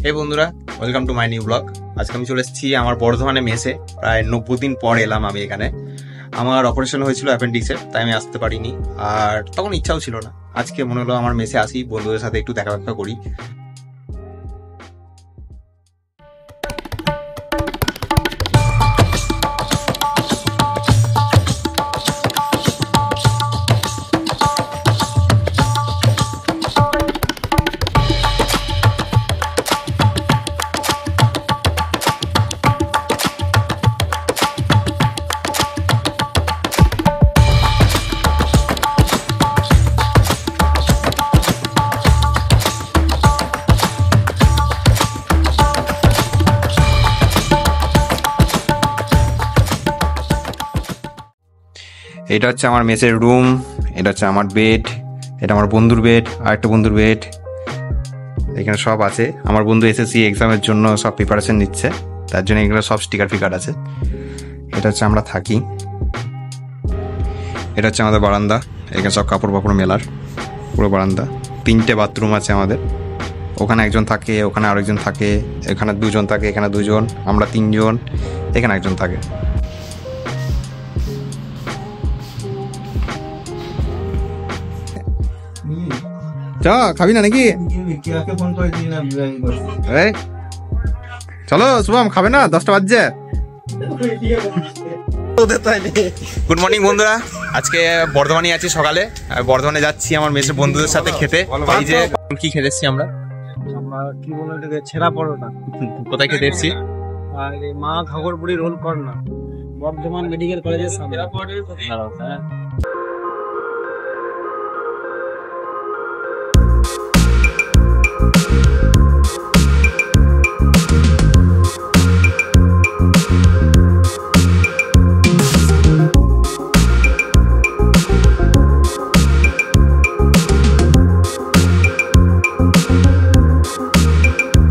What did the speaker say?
হে বন্ধুরা, welcome to my new blog. আজকে আমি চলে এসেছি আমার বর্ধমানে মেসে। প্রায় 90 দিন পর এলাম আমি এখানে। আমার অপারেশন হয়েছিল অ্যাপেন্ডিক্সের, তাই আমি আসতে পারিনি, আর তখন ইচ্ছাও ছিল না। আজকে মনে হলো আমার মেসে আসি, বন্ধুদের সাথে একটু দেখা করি। এটা হচ্ছে আমার মেসের রুম, এটা হচ্ছে আমার বেড, এটা আমার বন্ধুর বেড, আর একটা বন্ধুর বেড। এখানে সব আছে। আমার বন্ধু এসএসসি এক্সামের জন্য সব প্রিপারেশন নিচ্ছে, তার জন্য এগুলো সব স্টিকার ফিকার আছে। এটা হচ্ছে আমরা থাকি। এটা হচ্ছে আমাদের বারান্দা, এখানে সব কাপড় ফাপড় মেলার পুরো বারান্দা। 3টে বাথরুম আছে আমাদের। ওখানে একজন থাকে, ওখানে আরেকজন থাকে, এখানে 2জন থাকে, এখানে 2জন, আমরা 3জন, এখানে একজন থাকে। চ খাবি না নাকি? চলো শুভম, খাবে না? 10টা বাজছে। গুড মর্নিং বন্ধুরা, আজকে বর্ধমানে আছি সকালে। বর্ধমানে যাচ্ছি আমার মেসের বন্ধুদের সাথে খেতে। এই যে কি খেতে এসছি আমরা কি বলে এটাকে, ছেঁড়া পরোটা। কোথায় খেতে এসছি? আর এই মা ঘাগরপুরি রোল কর্নার, বর্ধমান মেডিকেল কলেজের সামনে।